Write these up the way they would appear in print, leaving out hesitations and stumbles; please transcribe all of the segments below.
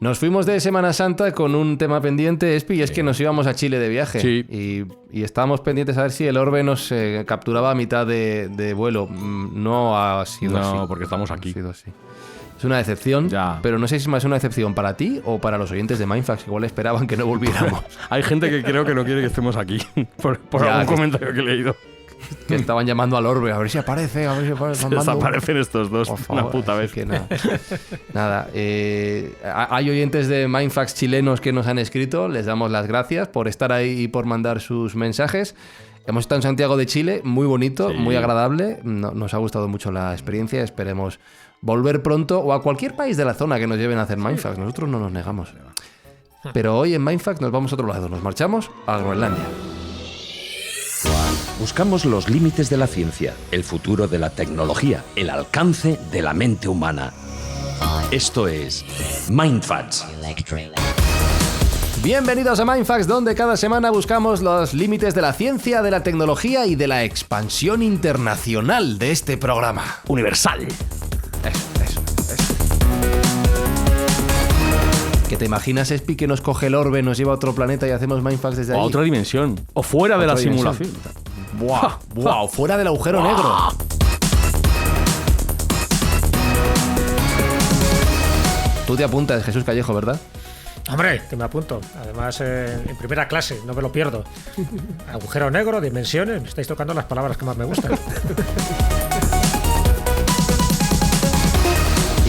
Nos fuimos de Semana Santa con un tema pendiente, Espi, y es que nos íbamos a Chile de viaje. Sí. Y estábamos pendientes a ver si el orbe nos capturaba a mitad de vuelo. No ha sido así. No, porque estamos aquí. Ha sido así. Es una decepción, Ya. pero no sé si es más una decepción para ti o para los oyentes de Mindfax, que igual esperaban que no volviéramos. Hay gente que creo que no quiere que estemos aquí, por Ya, algún que- comentario que he leído. Que estaban llamando al orbe, a ver si aparece, a ver si aparece. Se mando- desaparecen estos dos Por favor, una puta vez. así que nada. Nada, hay oyentes de Mindfax chilenos que nos han escrito, les damos las gracias por estar ahí y por mandar sus mensajes. Hemos estado en Santiago de Chile, muy bonito, Sí. muy agradable, nos ha gustado mucho la experiencia, esperemos volver pronto o a cualquier país de la zona que nos lleven a hacer Mindfax, nosotros no nos negamos. Pero hoy en Mindfax nos vamos a otro lado, nos marchamos a Groenlandia. Buscamos los límites de la ciencia, el futuro de la tecnología, el alcance de la mente humana. Esto es Mindfacts. Bienvenidos a Mindfax, donde cada semana buscamos los límites de la ciencia, de la tecnología y de la expansión internacional de este programa. Universal. Eso. ¿Que te imaginas, Espi, que nos coge el orbe, nos lleva a otro planeta y hacemos Mindfax desde O ahí? a otra dimensión. O fuera de la Otra dimensión. simulación. ¡Buah! Fuera del agujero negro. Tú te apuntas, Jesús Callejo, ¿verdad? Hombre, que me apunto. Además, en primera clase, no me lo pierdo. Agujero negro, dimensiones, me estáis tocando las palabras que más me gustan.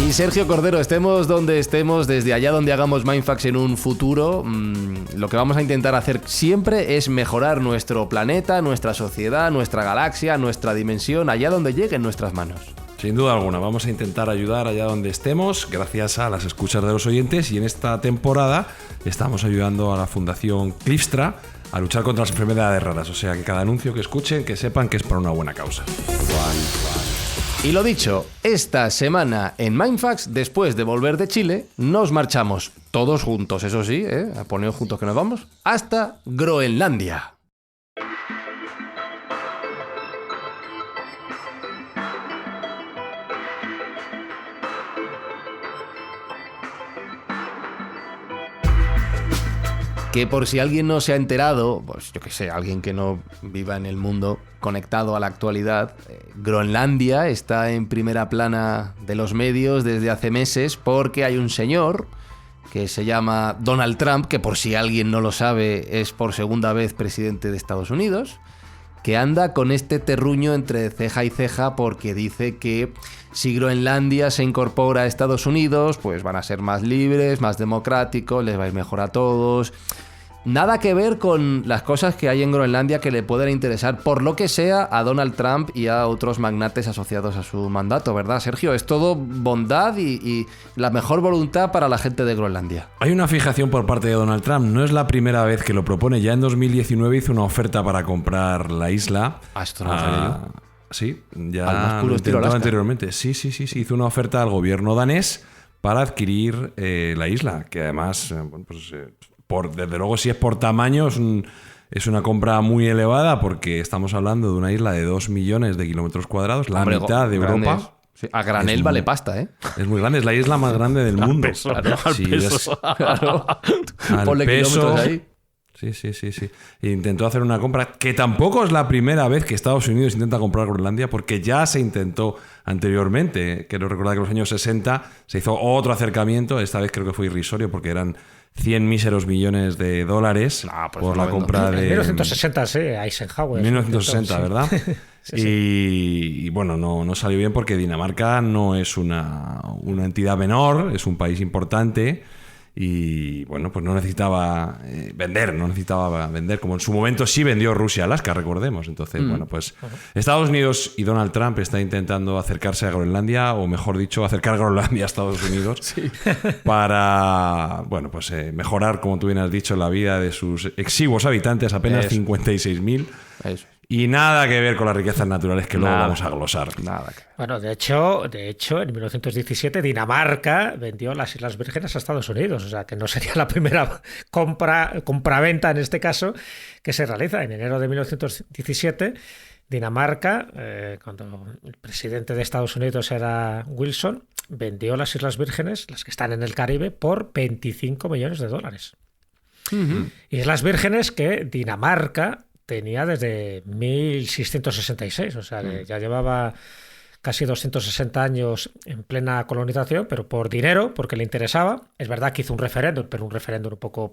Y Sergio Cordero, estemos donde estemos, desde allá donde hagamos Mindfax en un futuro, lo que vamos a intentar hacer siempre es mejorar nuestro planeta, nuestra sociedad, nuestra galaxia, nuestra dimensión, allá donde lleguen nuestras manos. Sin duda alguna, vamos a intentar ayudar allá donde estemos, gracias a las escuchas de los oyentes, y en esta temporada estamos ayudando a la Fundación Clipstra a luchar contra las enfermedades raras, o sea que cada anuncio que escuchen, que sepan que es para una buena causa. Y lo dicho, esta semana en Mindfax, después de volver de Chile, nos marchamos todos juntos, eso sí, poneos juntos que nos vamos, hasta Groenlandia. Que por si alguien no se ha enterado, pues yo que sé, alguien que no viva en el mundo conectado a la actualidad, Groenlandia está en primera plana de los medios desde hace meses porque hay un señor que se llama Donald Trump, que por si alguien no lo sabe es por segunda vez presidente de Estados Unidos, que anda con este terruño entre ceja y ceja porque dice que si Groenlandia se incorpora a Estados Unidos, pues van a ser más libres, más democráticos, les va a ir mejor a todos. Nada que ver con las cosas que hay en Groenlandia que le pueden interesar, por lo que sea, a Donald Trump y a otros magnates asociados a su mandato, ¿verdad, Sergio? Es todo bondad y la mejor voluntad para la gente de Groenlandia. Hay una fijación por parte de Donald Trump, no es la primera vez que lo propone, ya en 2019 hizo una oferta para comprar la isla. Esto no lo sabía yo. Sí, ya Al más puro lo estilo intentó Alaska. anteriormente. Sí, hizo una oferta al gobierno danés para adquirir la isla, que además, desde luego si es por tamaño, es una compra muy elevada porque estamos hablando de una isla de 2 millones de kilómetros cuadrados, la Hombre, mitad de grandes. Europa. Sí, a granel Es vale muy- pasta, ¿eh? Es muy grande, es la isla más grande del mundo. peso, Claro, al sí, peso. Claro. Al Ponle peso. kilómetros ahí. Sí. Intentó hacer una compra que tampoco es la primera vez que Estados Unidos intenta comprar Groenlandia, porque ya se intentó anteriormente. Quiero recordar que en los años 60 se hizo otro acercamiento, esta vez creo que fue irrisorio porque eran 100 míseros millones de dólares pues por no la lo vendo. compra En de... 1960, sí, Eisenhower. 1960, ¿verdad? Sí, sí. Y bueno, no salió bien porque Dinamarca no es una entidad menor, es un país importante y bueno, pues no necesitaba vender, como en su momento sí vendió Rusia a Alaska, recordemos. Entonces, bueno, pues Estados Unidos y Donald Trump está intentando acercarse a Groenlandia, o mejor dicho, acercar Groenlandia a Estados Unidos para, bueno, pues mejorar, como tú bien has dicho, la vida de sus exiguos habitantes, apenas Eso. 56.000. Eso. Y nada que ver con las riquezas naturales que luego Nada. vamos a glosar. Nada que ver. Bueno, de hecho, en 1917 Dinamarca vendió las Islas Vírgenes a Estados Unidos, o sea que no sería la primera compraventa en este caso que se realiza. En enero de 1917 Dinamarca, cuando el presidente de Estados Unidos era Wilson, vendió las Islas Vírgenes, las que están en el Caribe, por $25 millones. Islas Vírgenes que Dinamarca tenía desde 1666, o sea, que ya llevaba casi 260 años en plena colonización, pero por dinero, porque le interesaba. Es verdad que hizo un referéndum, pero un referéndum un poco,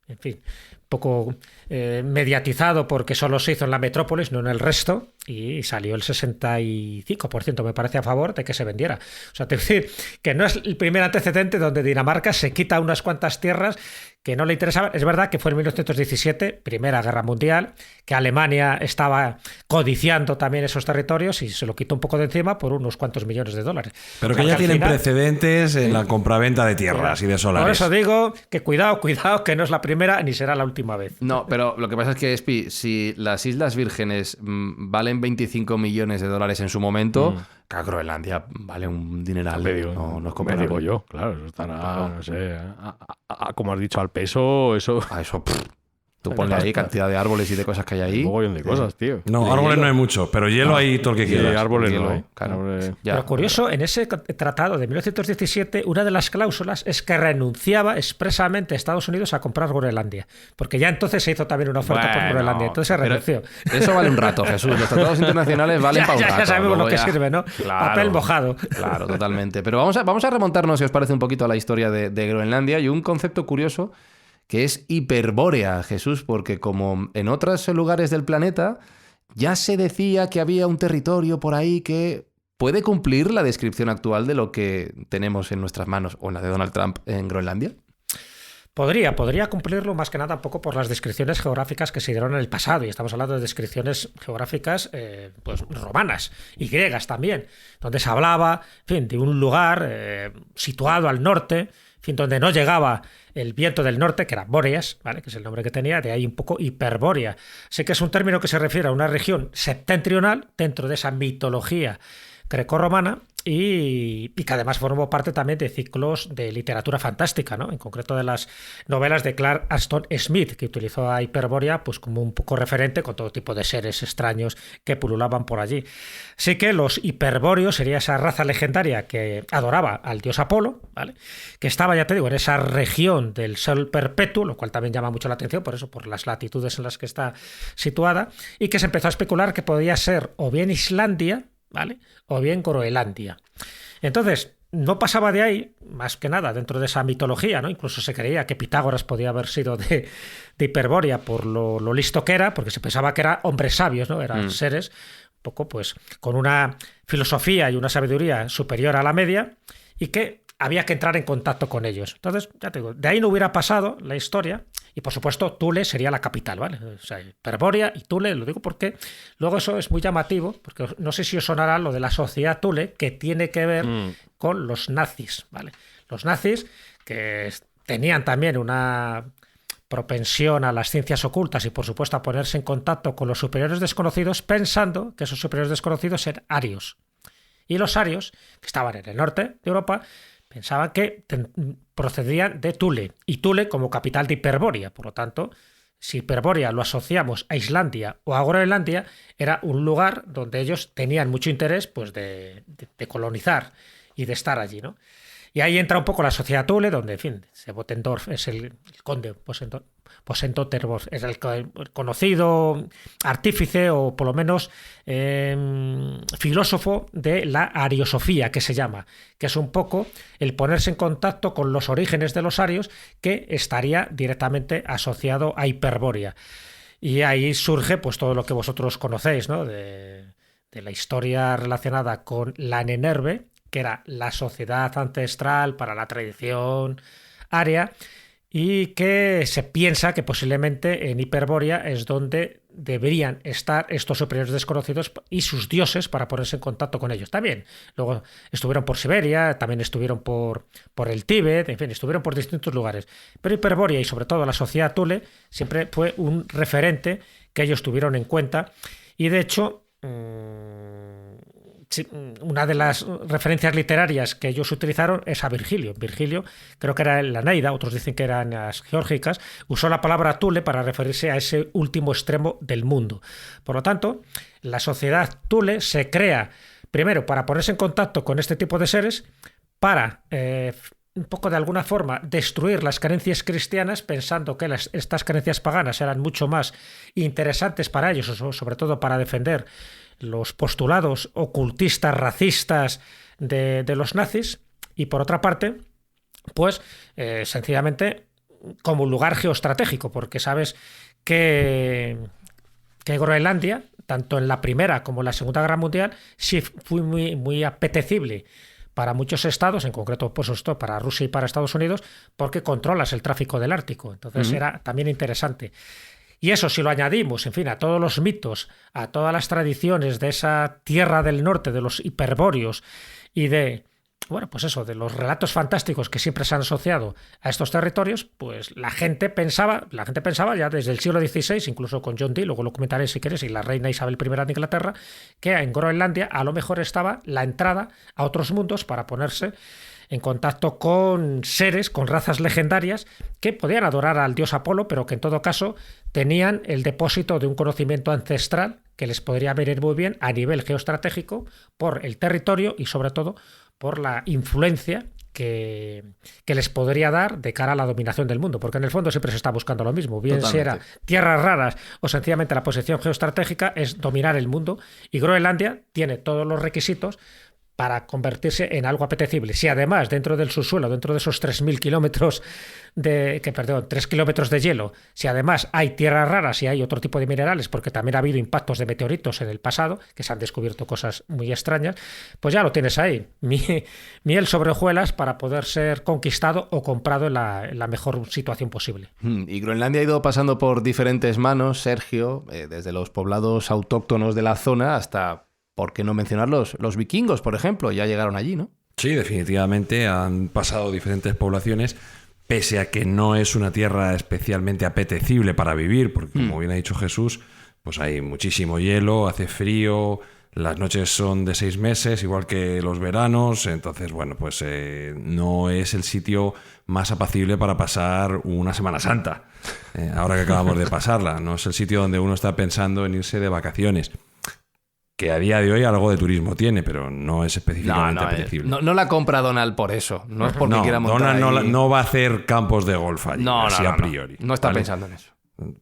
en fin, poco mediatizado, porque solo se hizo en la metrópolis, no en el resto, y salió el 65%, me parece, a favor de que se vendiera. O sea, te voy a decir que no es el primer antecedente donde Dinamarca se quita unas cuantas tierras que no le interesaban. Es verdad que fue en 1917, Primera Guerra Mundial, que Alemania estaba codiciando también esos territorios y se lo quitó un poco de encima por unos cuantos millones de dólares. Pero O sea, que ya al tienen final, precedentes en la compraventa de tierras y de solares. por eso digo que cuidado, que no es la primera ni será la última vez. No, pero lo que pasa es que, Espi, si las Islas Vírgenes valen $25 millones en su momento, que Groenlandia vale un dineral. Medio, no es me comparable. digo yo, claro, eso estará, no sé, como has dicho, al peso, eso... A eso, tú ponle ahí cantidad de árboles y de cosas que hay ahí. Un mogollón de cosas, tío. No, De árboles hielo. no hay mucho, pero hielo hay todo el que Sí, quieras. árboles hielo, no hay. claro. Árboles- Ya. Pero curioso, en ese tratado de 1917, una de las cláusulas es que renunciaba expresamente Estados Unidos a comprar Groenlandia, porque ya entonces se hizo también una oferta por Bueno, Groenlandia, entonces se Pero renunció. eso vale un rato, Jesús. Los tratados internacionales valen para un rato. ya sabemos lo Luego que ya- sirve, ¿no? Claro. Papel mojado. Claro, totalmente. Pero vamos a remontarnos, si os parece, un poquito a la historia de Groenlandia y un concepto curioso que es hiperbórea, Jesús, porque como en otros lugares del planeta ya se decía que había un territorio por ahí que puede cumplir la descripción actual de lo que tenemos en nuestras manos, o en la de Donald Trump en Groenlandia. Podría cumplirlo más que nada un poco por las descripciones geográficas que se dieron en el pasado, y estamos hablando de descripciones geográficas pues romanas y griegas también, donde se hablaba, en fin, de un lugar situado al norte, en fin, donde no llegaba el viento del norte, que era Bóreas, ¿vale? Que es el nombre que tenía, de ahí un poco hiperbórea. Sé que es un término que se refiere a una región septentrional dentro de esa mitología grecorromana y que además formó parte también de ciclos de literatura fantástica, ¿no? En concreto de las novelas de Clark Ashton Smith, que utilizó a Hiperbórea pues como un poco referente con todo tipo de seres extraños que pululaban por allí. Así que los hiperbóreos sería esa raza legendaria que adoraba al dios Apolo, ¿vale? Que estaba, ya te digo, en esa región del sol perpetuo, lo cual también llama mucho la atención, por eso, por las latitudes en las que está situada, y que se empezó a especular que podía ser o bien Islandia, ¿vale? O bien Groenlandia. Entonces, no pasaba de ahí, más que nada, dentro de esa mitología, ¿no? Incluso se creía que Pitágoras podía haber sido de Hiperbórea por lo listo que era, porque se pensaba que eran hombres sabios, ¿no? Eran seres un poco, pues, con una filosofía y una sabiduría superior a la media, y que había que entrar en contacto con ellos. Entonces, ya te digo, de ahí no hubiera pasado la historia. Y por supuesto, Thule sería la capital, ¿vale? O sea, Hiperbórea y Thule, lo digo porque luego eso es muy llamativo, porque no sé si os sonará lo de la sociedad Thule, que tiene que ver con los nazis, ¿vale? Los nazis que tenían también una propensión a las ciencias ocultas y por supuesto a ponerse en contacto con los superiores desconocidos, pensando que esos superiores desconocidos eran arios. Y los arios, que estaban en el norte de Europa, pensaban que procedían de Thule, y Thule como capital de Hiperbórea. Por lo tanto, si Hiperbórea lo asociamos a Islandia o a Groenlandia, era un lugar donde ellos tenían mucho interés pues, de colonizar y de estar allí, ¿no? Y ahí entra un poco la sociedad Thule, donde, en fin, Bottendorf es el conde Bottendorf, es el conocido artífice o por lo menos filósofo de la ariosofía, que se llama, que es un poco el ponerse en contacto con los orígenes de los arios, que estaría directamente asociado a Hiperbórea. Y ahí surge pues todo lo que vosotros conocéis, ¿no? de la historia relacionada con la Nenerve, que era la sociedad ancestral para la tradición aria, y que se piensa que posiblemente en Hiperbórea es donde deberían estar estos superiores desconocidos y sus dioses para ponerse en contacto con ellos. También luego estuvieron por Siberia, también estuvieron por el Tíbet, en fin, estuvieron por distintos lugares. Pero Hiperbórea y sobre todo la sociedad Thule siempre fue un referente que ellos tuvieron en cuenta, y de hecho una de las referencias literarias que ellos utilizaron es a Virgilio. Virgilio, creo que era en la Eneida, otros dicen que eran las geórgicas, usó la palabra Thule para referirse a ese último extremo del mundo. Por lo tanto, la sociedad Thule se crea primero para ponerse en contacto con este tipo de seres, para un poco de alguna forma destruir las creencias cristianas, pensando que estas creencias paganas eran mucho más interesantes para ellos, sobre todo para defender los postulados ocultistas, racistas de los nazis. Y por otra parte, pues sencillamente como un lugar geoestratégico, porque sabes que Groenlandia, tanto en la Primera como en la Segunda Guerra Mundial, sí fue muy, muy apetecible para muchos estados, en concreto por supuesto para Rusia y para Estados Unidos, porque controlas el tráfico del Ártico. Entonces era también interesante. Y eso, si lo añadimos, en fin, a todos los mitos, a todas las tradiciones de esa tierra del norte, de los hiperbóreos y de, bueno, pues eso, de los relatos fantásticos que siempre se han asociado a estos territorios, pues la gente pensaba ya desde el siglo XVI, incluso con John Dee, luego lo comentaré si quieres, y la reina Isabel I de Inglaterra, que en Groenlandia a lo mejor estaba la entrada a otros mundos para ponerse en contacto con seres, con razas legendarias que podían adorar al dios Apolo, pero que en todo caso tenían el depósito de un conocimiento ancestral que les podría venir muy bien a nivel geoestratégico por el territorio y sobre todo por la influencia que les podría dar de cara a la dominación del mundo, porque en el fondo siempre se está buscando lo mismo, bien si era tierras raras o sencillamente la posición geoestratégica es dominar el mundo, y Groenlandia tiene todos los requisitos para convertirse en algo apetecible. Si además dentro del subsuelo, dentro de esos 3.000 kilómetros 3 kilómetros de hielo, si además hay tierras raras y hay otro tipo de minerales, porque también ha habido impactos de meteoritos en el pasado, que se han descubierto cosas muy extrañas, pues ya lo tienes ahí. Miel sobre hojuelas para poder ser conquistado o comprado en la mejor situación posible. Y Groenlandia ha ido pasando por diferentes manos, Sergio, desde los poblados autóctonos de la zona hasta, ¿por qué no mencionar los vikingos, por ejemplo? Ya llegaron allí, ¿no? Sí, definitivamente han pasado diferentes poblaciones, pese a que no es una tierra especialmente apetecible para vivir, porque como bien ha dicho Jesús, pues hay muchísimo hielo, hace frío, las noches son de 6 meses, igual que los veranos, entonces, bueno, pues no es el sitio más apacible para pasar una Semana Santa, ahora que acabamos de pasarla, no es el sitio donde uno está pensando en irse de vacaciones. Que a día de hoy algo de turismo tiene, pero no es específicamente apetecible. No la compra Donald por eso. No es porque quiera montar Donald ahí... no va a hacer campos de golf allí, así a priori. No está pensando en eso.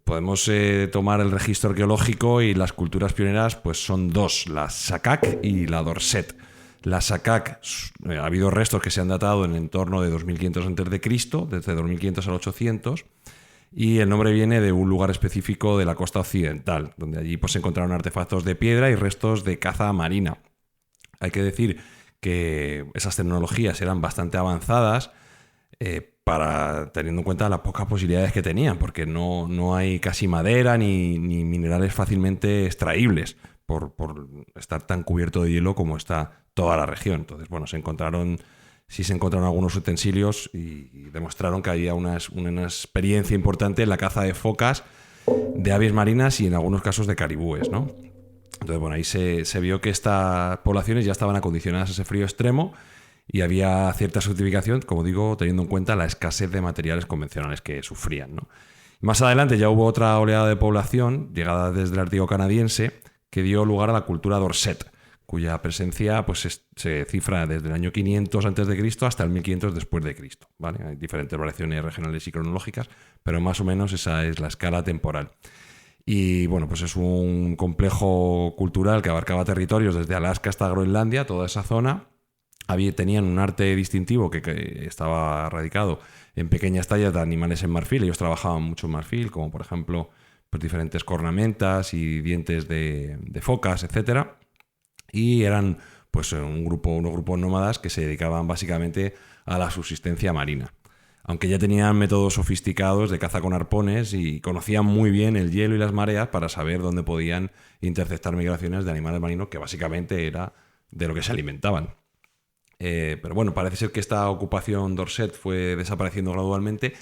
Podemos tomar el registro arqueológico y las culturas pioneras pues son 2, la Sakak y la Dorset. La Sakak, ha habido restos que se han datado en el entorno de 2500 a.C., desde 2500 al 800, y el nombre viene de un lugar específico de la costa occidental, donde allí pues, se encontraron artefactos de piedra y restos de caza marina. Hay que decir que esas tecnologías eran bastante avanzadas teniendo en cuenta las pocas posibilidades que tenían, porque no hay casi madera ni minerales fácilmente extraíbles por estar tan cubierto de hielo como está toda la región. Entonces, bueno, se encontraron algunos utensilios y demostraron que había una experiencia importante en la caza de focas, de aves marinas y en algunos casos de caribúes, ¿no? Entonces, bueno, ahí se vio que estas poblaciones ya estaban acondicionadas a ese frío extremo y había cierta certificación, como digo, teniendo en cuenta la escasez de materiales convencionales que sufrían, ¿no? Más adelante ya hubo otra oleada de población, llegada desde el Ártico canadiense, que dio lugar a la cultura Dorset, cuya presencia pues, se cifra desde el año 500 a.C. hasta el 1500 después de Cristo, ¿vale? Hay diferentes variaciones regionales y cronológicas, pero más o menos esa es la escala temporal. Y bueno, pues es un complejo cultural que abarcaba territorios desde Alaska hasta Groenlandia, toda esa zona. Tenían un arte distintivo que estaba radicado en pequeñas tallas de animales en marfil. Ellos trabajaban mucho en marfil, como por ejemplo pues, diferentes cornamentas y dientes de focas, etcétera. Y eran pues unos grupos nómadas que se dedicaban básicamente a la subsistencia marina. Aunque ya tenían métodos sofisticados de caza con arpones y conocían muy bien el hielo y las mareas para saber dónde podían interceptar migraciones de animales marinos, que básicamente era de lo que se alimentaban. Pero bueno, parece ser que esta ocupación Dorset fue desapareciendo gradualmente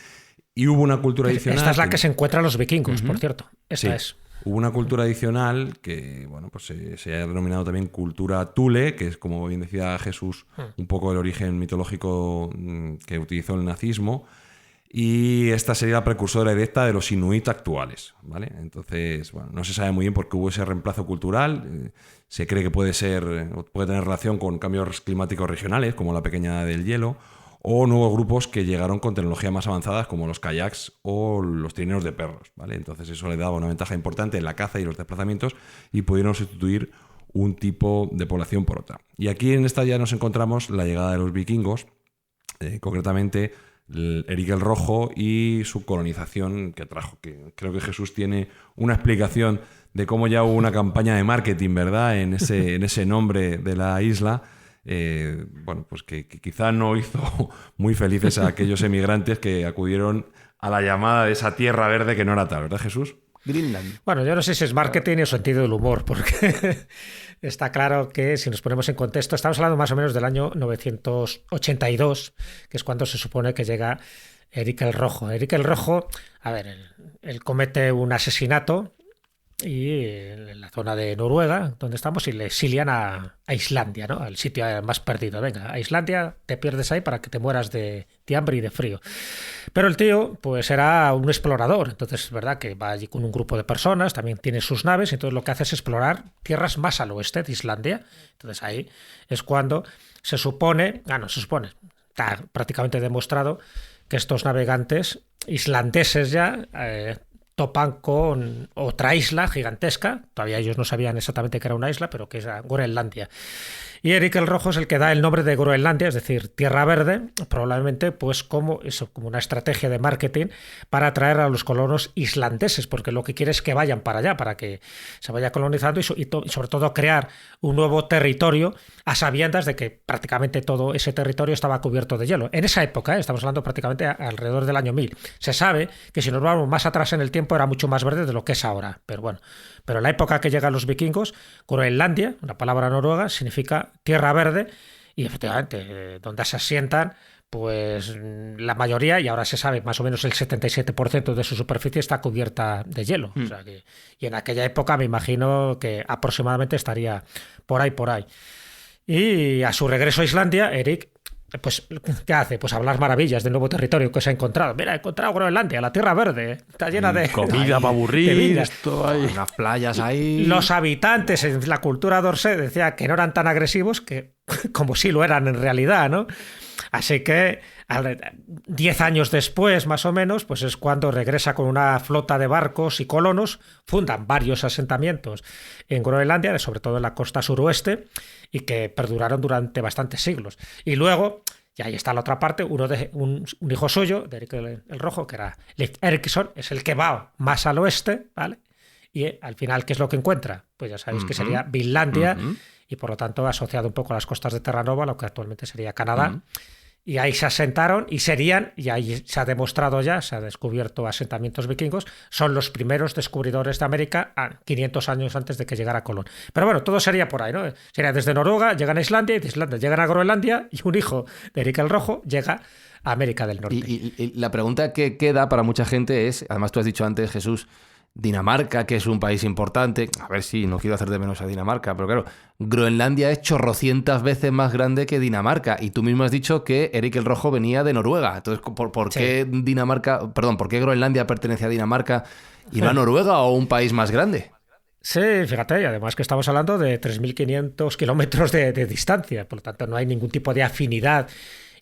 y hubo una cultura adicional. Esta es la que se encuentran los vikingos, por cierto. Esta es. Hubo una cultura adicional que bueno, pues se ha denominado también cultura Thule, que es, como bien decía Jesús, un poco el origen mitológico que utilizó el nazismo, y esta sería la precursora directa de los inuit actuales, ¿vale? Entonces, bueno, no se sabe muy bien por qué hubo ese reemplazo cultural. Se cree que puede tener relación con cambios climáticos regionales, como la pequeña edad del hielo, o nuevos grupos que llegaron con tecnologías más avanzadas, como los kayaks o los trineos de perros, ¿vale? Entonces eso le daba una ventaja importante en la caza y los desplazamientos y pudieron sustituir un tipo de población por otra. Y aquí en esta ya nos encontramos la llegada de los vikingos, concretamente Eric el Rojo y su colonización que trajo. Que creo que Jesús tiene una explicación de cómo ya hubo una campaña de marketing, ¿verdad?, en ese nombre de la isla. Bueno, pues que quizá no hizo muy felices a aquellos emigrantes que acudieron a la llamada de esa tierra verde que no era tal, ¿verdad, Jesús? Greenland. Bueno, yo no sé si es marketing o sentido del humor, porque está claro que si nos ponemos en contexto, estamos hablando más o menos del año 982, que es cuando se supone que llega Eric el Rojo. Eric el Rojo, a ver, él comete un asesinato y en la zona de Noruega, donde estamos, y le exilian a Islandia, ¿no? Al sitio más perdido. Venga, a Islandia, te pierdes ahí para que te mueras de hambre y de frío. Pero el tío, pues era un explorador, entonces es verdad que va allí con un grupo de personas, también tiene sus naves, y entonces lo que hace es explorar tierras más al oeste de Islandia. Entonces ahí es cuando se supone, está prácticamente demostrado que estos navegantes islandeses ya topan con otra isla gigantesca. Todavía ellos no sabían exactamente que era una isla, pero que era Groenlandia. Y Eric el Rojo es el que da el nombre de Groenlandia, es decir, Tierra Verde, probablemente pues como una estrategia de marketing para atraer a los colonos islandeses, porque lo que quiere es que vayan para allá, para que se vaya colonizando y sobre todo crear un nuevo territorio a sabiendas de que prácticamente todo ese territorio estaba cubierto de hielo. En esa época, estamos hablando prácticamente alrededor del año 1000. Se sabe que si nos vamos más atrás en el tiempo era mucho más verde de lo que es ahora, pero bueno. Pero en la época que llegan los vikingos, Groenlandia, una palabra noruega, significa tierra verde, y efectivamente donde se asientan pues la mayoría, y ahora se sabe más o menos el 77% de su superficie está cubierta de hielo. O sea que, y en aquella época me imagino que aproximadamente estaría por ahí. Y a su regreso a Islandia, Eric, pues, ¿qué hace? Pues hablar maravillas del nuevo territorio que se ha encontrado. Mira, he encontrado Groenlandia, la tierra verde, está llena de comida para aburrir, esto hay unas playas ahí. Los habitantes en la cultura dorsé decía que no eran tan agresivos, que como sí lo eran en realidad, ¿no? Así que 10 años después, más o menos, pues es cuando regresa con una flota de barcos y colonos, fundan varios asentamientos en Groenlandia, sobre todo en la costa suroeste, y que perduraron durante bastantes siglos. Y luego, y ahí está la otra parte, un hijo suyo, de Eric el Rojo, que era Leif Erikson, es el que va más al oeste, ¿vale? Y al final, ¿qué es lo que encuentra? Pues ya sabéis que sería Vinlandia, y por lo tanto asociado un poco a las costas de Terranova, lo que actualmente sería Canadá. Y ahí se asentaron y ahí se ha demostrado ya, se ha descubierto asentamientos vikingos, son los primeros descubridores de América 500 años antes de que llegara Colón. Pero bueno, todo sería por ahí, ¿no? Sería desde Noruega, llegan a Islandia, y de Islandia llegan a Groenlandia, y un hijo de Eric el Rojo llega a América del Norte. Y la pregunta que queda para mucha gente es, además tú has dicho antes, Jesús, Dinamarca, que es un país importante, a ver si no quiero hacer de menos a Dinamarca, pero claro, Groenlandia es chorrocientas veces más grande que Dinamarca, y tú mismo has dicho que Eric el Rojo venía de Noruega. Entonces, ¿por qué por qué Groenlandia pertenece a Dinamarca y no a Noruega o un país más grande? Sí, fíjate, y además que estamos hablando de 3.500 kilómetros de distancia, por lo tanto no hay ningún tipo de afinidad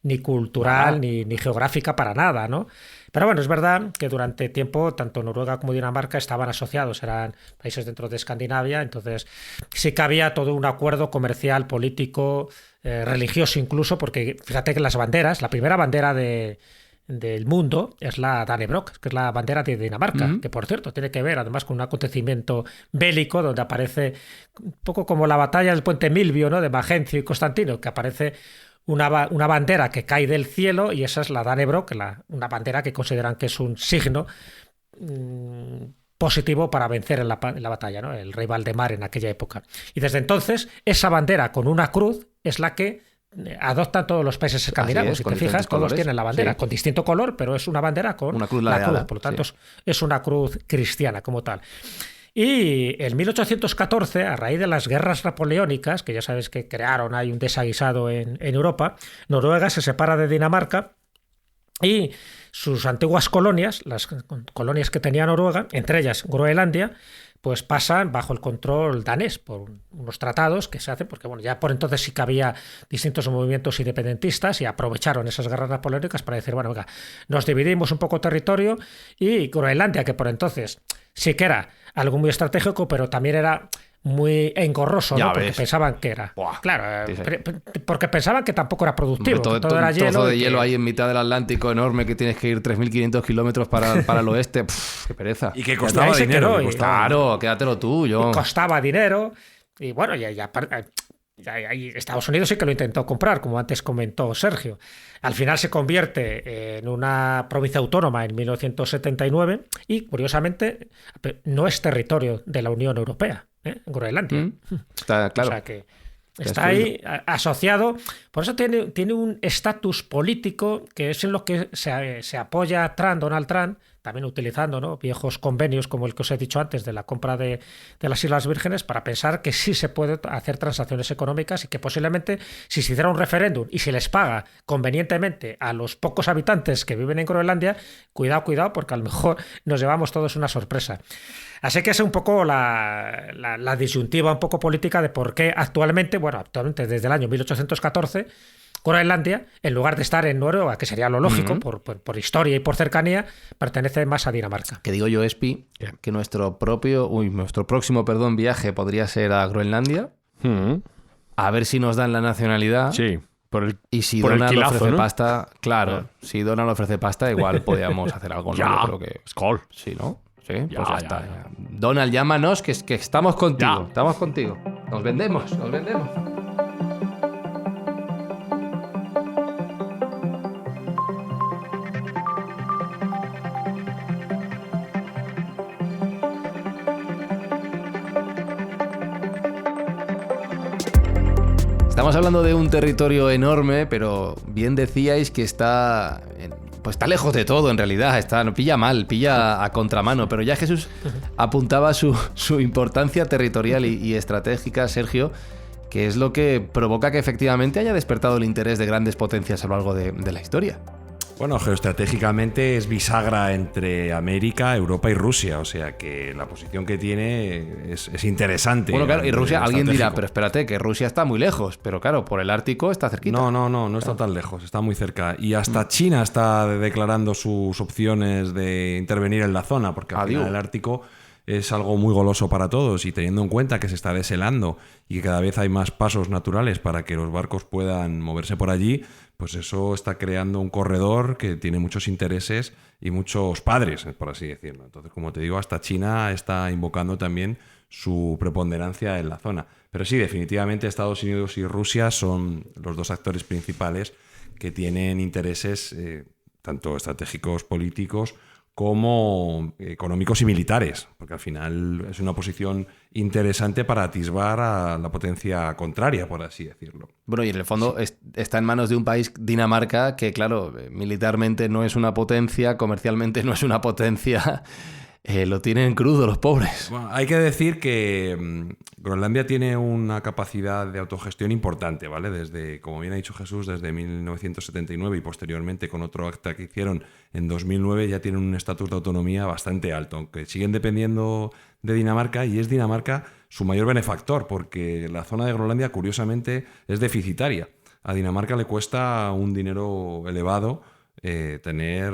ni cultural ni geográfica para nada, ¿no? Pero bueno, es verdad que durante tiempo tanto Noruega como Dinamarca estaban asociados, eran países dentro de Escandinavia, entonces sí que había todo un acuerdo comercial, político, religioso incluso, porque fíjate que las banderas, la primera bandera del mundo es la Dannebrog, que es la bandera de Dinamarca, que por cierto tiene que ver además con un acontecimiento bélico donde aparece un poco como la batalla del puente Milvio, ¿no?, de Magencio y Constantino, que aparece una bandera que cae del cielo, y esa es la Dannebrog, una bandera que consideran que es un signo positivo para vencer en la batalla, ¿no?, el rey Valdemar en aquella época. Y desde entonces esa bandera con una cruz es la que adoptan todos los países escandinavos. Si te fijas, todos tienen la bandera con distinto color, pero es una bandera con una cruz ladeada, por lo tanto es una cruz cristiana como tal. Y en 1814, a raíz de las guerras napoleónicas, que ya sabes que crearon ahí un desaguisado en Europa, Noruega se separa de Dinamarca y sus antiguas colonias, las colonias que tenía Noruega, entre ellas Groenlandia, pues pasan bajo el control danés por unos tratados que se hacen, porque bueno, ya por entonces sí que había distintos movimientos independentistas y aprovecharon esas guerras napoleónicas para decir, bueno, venga, nos dividimos un poco territorio, y Groenlandia, que por entonces sí que era algo muy estratégico, pero también era muy engorroso, Ya ¿no? Porque ves. pensaban que era. Buah. Claro, Sí, sí. porque pensaban que tampoco era productivo. Todo, que todo era un trozo de y que- hielo ahí en mitad del Atlántico enorme que tienes que ir 3.500 kilómetros para el oeste. Pff, qué pereza. Y que ahí costaba se dinero. quedó, que y- costaba. Claro, quédatelo tú, yo. y costaba dinero. Y bueno, y Estados Unidos sí que lo intentó comprar, como antes comentó Sergio. Al final se convierte en una provincia autónoma en 1979 y, curiosamente, no es territorio de la Unión Europea, Groenlandia. Está claro. O sea que Ya está estoy- ahí asociado. Por eso tiene un estatus político que es en lo que se apoya Donald Trump, también utilizando, ¿no?, viejos convenios como el que os he dicho antes de la compra de las Islas Vírgenes, para pensar que sí se puede hacer transacciones económicas y que posiblemente, si se hiciera un referéndum y se les paga convenientemente a los pocos habitantes que viven en Groenlandia, cuidado, porque a lo mejor nos llevamos todos una sorpresa. Así que es un poco la disyuntiva un poco política de por qué actualmente desde el año 1814, Groenlandia, en lugar de estar en Noruega, que sería lo lógico por historia y por cercanía, pertenece más a Dinamarca. Que digo yo, Espi, que nuestro próximo viaje podría ser a Groenlandia, a ver si nos dan la nacionalidad. Sí, por el, Y si por el Donald quilazo, ofrece ¿no? pasta, claro, si Donald ofrece pasta, igual podríamos hacer algo. ¿no? Ya, Yo creo que Skol. sí, ¿no? Sí, Ya, pues ya ya, está. ya. Donald, llámanos, que estamos contigo. Ya. Estamos contigo. Nos vendemos. Estamos hablando de un territorio enorme, pero bien decíais que está lejos de todo en realidad, pilla a contramano, pero ya Jesús apuntaba su importancia territorial y estratégica, Sergio, que es lo que provoca que efectivamente haya despertado el interés de grandes potencias a lo largo de la historia. Bueno, geoestratégicamente es bisagra entre América, Europa y Rusia, o sea que la posición que tiene es interesante. Bueno, claro, y Rusia, alguien dirá, estratégico. pero espérate, que Rusia está muy lejos, pero claro, por el Ártico está cerquita. No está tan lejos, está muy cerca. Y hasta China está declarando sus opciones de intervenir en la zona, porque al final el Ártico es algo muy goloso para todos, y teniendo en cuenta que se está deshelando y que cada vez hay más pasos naturales para que los barcos puedan moverse por allí, pues eso está creando un corredor que tiene muchos intereses y muchos padres, por así decirlo. Entonces, como te digo, hasta China está invocando también su preponderancia en la zona. Pero sí, definitivamente Estados Unidos y Rusia son los dos actores principales que tienen intereses tanto estratégicos, políticos, como económicos y militares, porque al final es una posición interesante para atisbar a la potencia contraria, por así decirlo. Bueno, y en el fondo está en manos de un país, Dinamarca, que claro, militarmente no es una potencia, comercialmente no es una potencia, lo tienen crudo los pobres. Bueno, hay que decir que Groenlandia tiene una capacidad de autogestión importante, ¿vale? Desde, como bien ha dicho Jesús, desde 1979 y posteriormente con otro acta que hicieron en 2009 ya tienen un estatus de autonomía bastante alto, aunque siguen dependiendo de Dinamarca, y es Dinamarca su mayor benefactor, porque la zona de Groenlandia, curiosamente, es deficitaria. A Dinamarca le cuesta un dinero elevado tener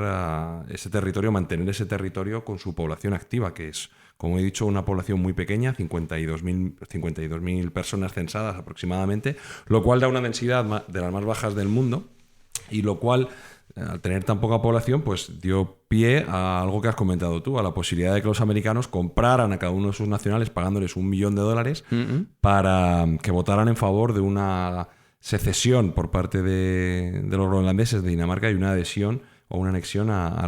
ese territorio, mantener ese territorio con su población activa, que es, como he dicho, una población muy pequeña, 52.000 personas censadas aproximadamente, lo cual da una densidad de las más bajas del mundo, y lo cual, al tener tan poca población, pues dio pie a algo que has comentado tú, a la posibilidad de que los americanos compraran a cada uno de sus nacionales pagándoles $1 millón para que votaran en favor de una secesión por parte de los groenlandeses de Dinamarca y una adhesión o una anexión a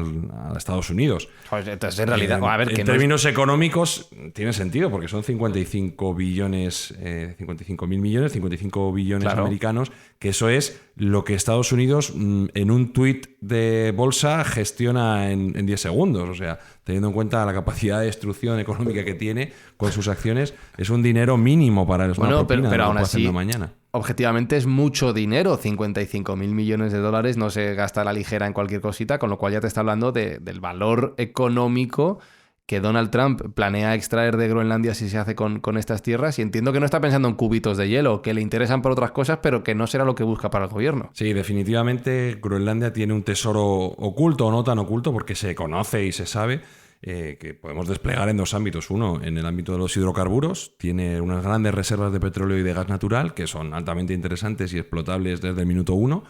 Estados Unidos. Joder, entonces, en realidad, a ver, que en no es- términos económicos tiene sentido, porque son 55 billones, 55.000 millones, 55 billones Claro. americanos, que eso es lo que Estados Unidos en un tuit de bolsa gestiona en 10 segundos. O sea, teniendo en cuenta la capacidad de destrucción económica que tiene con sus acciones, es un dinero mínimo para ellos. Bueno, una propina pero de lo aún que puede hacer así, una mañana. objetivamente es mucho dinero. 55.000 millones de dólares no se gasta a la ligera en cualquier cosita, con lo cual ya te está hablando del valor económico que Donald Trump planea extraer de Groenlandia si se hace con estas tierras, y entiendo que no está pensando en cubitos de hielo, que le interesan por otras cosas, pero que no será lo que busca para el gobierno. Sí, definitivamente Groenlandia tiene un tesoro oculto o no tan oculto, porque se conoce y se sabe que podemos desplegar en dos ámbitos. Uno, en el ámbito de los hidrocarburos, tiene unas grandes reservas de petróleo y de gas natural que son altamente interesantes y explotables desde el minuto uno.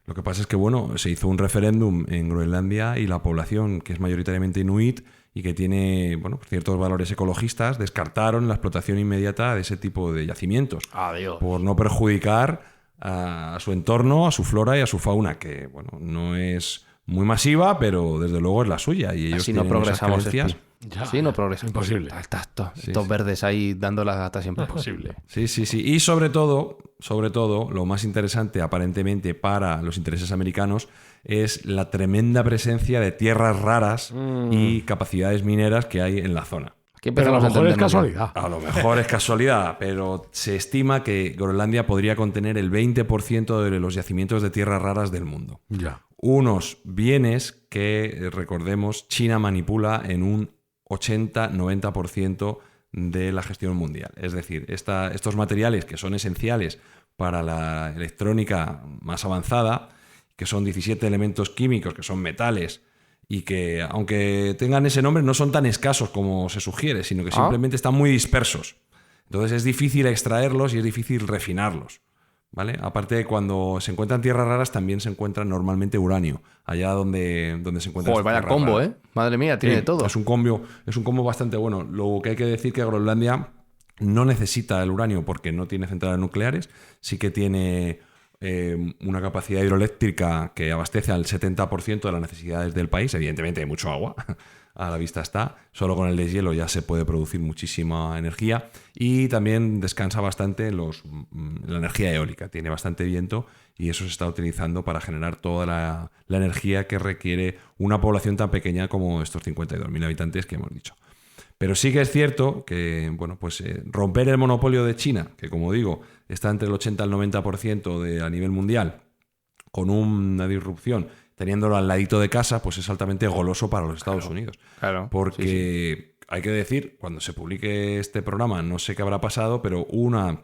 Lo que pasa es que, bueno, se hizo un referéndum en Groenlandia y la población, que es mayoritariamente inuit y que tiene, bueno, ciertos valores ecologistas, descartaron la explotación inmediata de ese tipo de yacimientos. Adiós. Por no perjudicar a su entorno, a su flora y a su fauna, que, bueno, no es muy masiva, pero desde luego es la suya. Y ellos Así no tienen esas progresamos. creencias. Sí, no progresamos. Imposible. Estos verdes ahí dando la gata siempre. Imposible. Sí, sí, sí. Y sobre todo, lo más interesante aparentemente para los intereses americanos es la tremenda presencia de tierras raras y capacidades mineras que hay en la zona. Aquí Pero a lo empezamos mejor es entendernos ya. casualidad. A lo mejor es casualidad, pero se estima que Groenlandia podría contener el 20% de los yacimientos de tierras raras del mundo. Ya. Unos bienes que, recordemos, China manipula en un 80-90% de la gestión mundial. Es decir, estos materiales que son esenciales para la electrónica más avanzada, que son 17 elementos químicos, que son metales, y que, aunque tengan ese nombre, no son tan escasos como se sugiere, sino que simplemente están muy dispersos. Entonces es difícil extraerlos y es difícil refinarlos, ¿vale? Aparte, cuando se encuentran tierras raras, también se encuentra normalmente uranio, allá donde se encuentran. Joder, vaya tierras combo, raras. Madre mía, tiene de todo. Es un combo bastante bueno. Lo que hay que decir que Groenlandia no necesita el uranio porque no tiene centrales nucleares, sí que tiene una capacidad hidroeléctrica que abastece al 70% de las necesidades del país. Evidentemente hay mucho agua, a la vista está. Solo con el deshielo ya se puede producir muchísima energía, y también descansa bastante en la energía eólica. Tiene bastante viento y eso se está utilizando para generar toda la energía que requiere una población tan pequeña como estos 52.000 habitantes que hemos dicho. Pero sí que es cierto que, bueno, pues romper el monopolio de China, que como digo, está entre el 80 y el 90% a nivel mundial, con una disrupción, teniéndolo al ladito de casa, pues es altamente goloso para los Estados Unidos. Claro. Porque hay que decir, cuando se publique este programa, no sé qué habrá pasado, pero una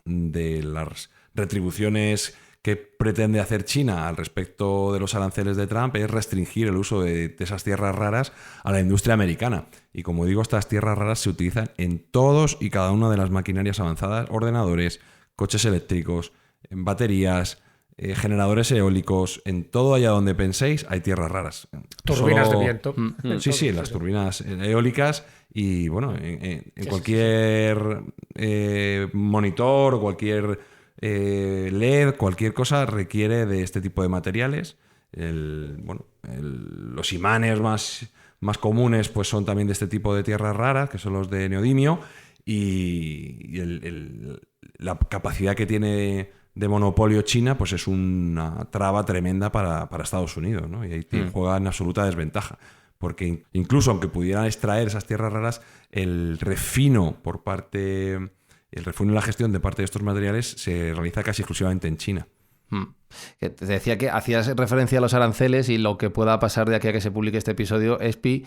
de las retribuciones que pretende hacer China al respecto de los aranceles de Trump es restringir el uso de esas tierras raras a la industria americana. Y como digo, estas tierras raras se utilizan en todos y cada una de las maquinarias avanzadas, ordenadores, coches eléctricos, baterías, generadores eólicos, en todo allá donde penséis hay tierras raras. Turbinas de viento. Sí, las turbinas eólicas, y bueno, en cualquier monitor o cualquier LED, cualquier cosa requiere de este tipo de materiales. Los imanes más comunes pues son también de este tipo de tierras raras, que son los de neodimio, y la capacidad que tiene de monopolio China pues es una traba tremenda para Estados Unidos, ¿no? Y ahí juega en absoluta desventaja, porque incluso aunque pudieran extraer esas tierras raras, el refino y la gestión de parte de estos materiales se realiza casi exclusivamente en China. Que te decía que hacías referencia a los aranceles, y lo que pueda pasar de aquí a que se publique este episodio, Espi,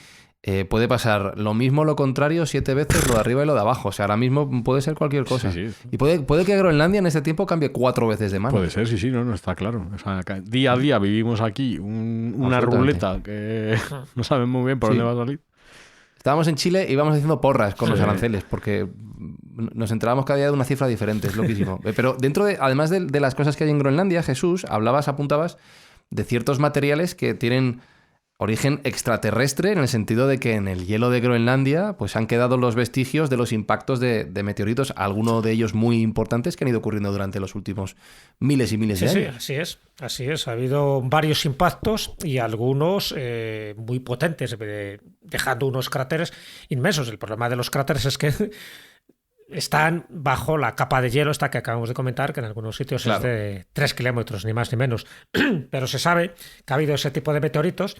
puede pasar lo mismo o lo contrario 7 veces, lo de arriba y lo de abajo. O sea, ahora mismo puede ser cualquier cosa. Sí. Y puede que Groenlandia en este tiempo cambie 4 veces de mano. Puede ser, sí, no está claro. O sea, día a día vivimos aquí una Absolutamente. ruleta que no sabemos muy bien por Sí. dónde va a salir. Estábamos en Chile y íbamos haciendo porras con los aranceles, porque nos enterábamos cada día de una cifra diferente, es loquísimo. Pero dentro además de las cosas que hay en Groenlandia, Jesús, apuntabas de ciertos materiales que tienen origen extraterrestre, en el sentido de que en el hielo de Groenlandia pues han quedado los vestigios de los impactos de meteoritos, algunos de ellos muy importantes que han ido ocurriendo durante los últimos miles y miles de años. Sí, así es. Ha habido varios impactos y algunos muy potentes, dejando unos cráteres inmensos. El problema de los cráteres es que están bajo la capa de hielo esta que acabamos de comentar, que en algunos sitios es de 3 kilómetros, ni más ni menos. Pero se sabe que ha habido ese tipo de meteoritos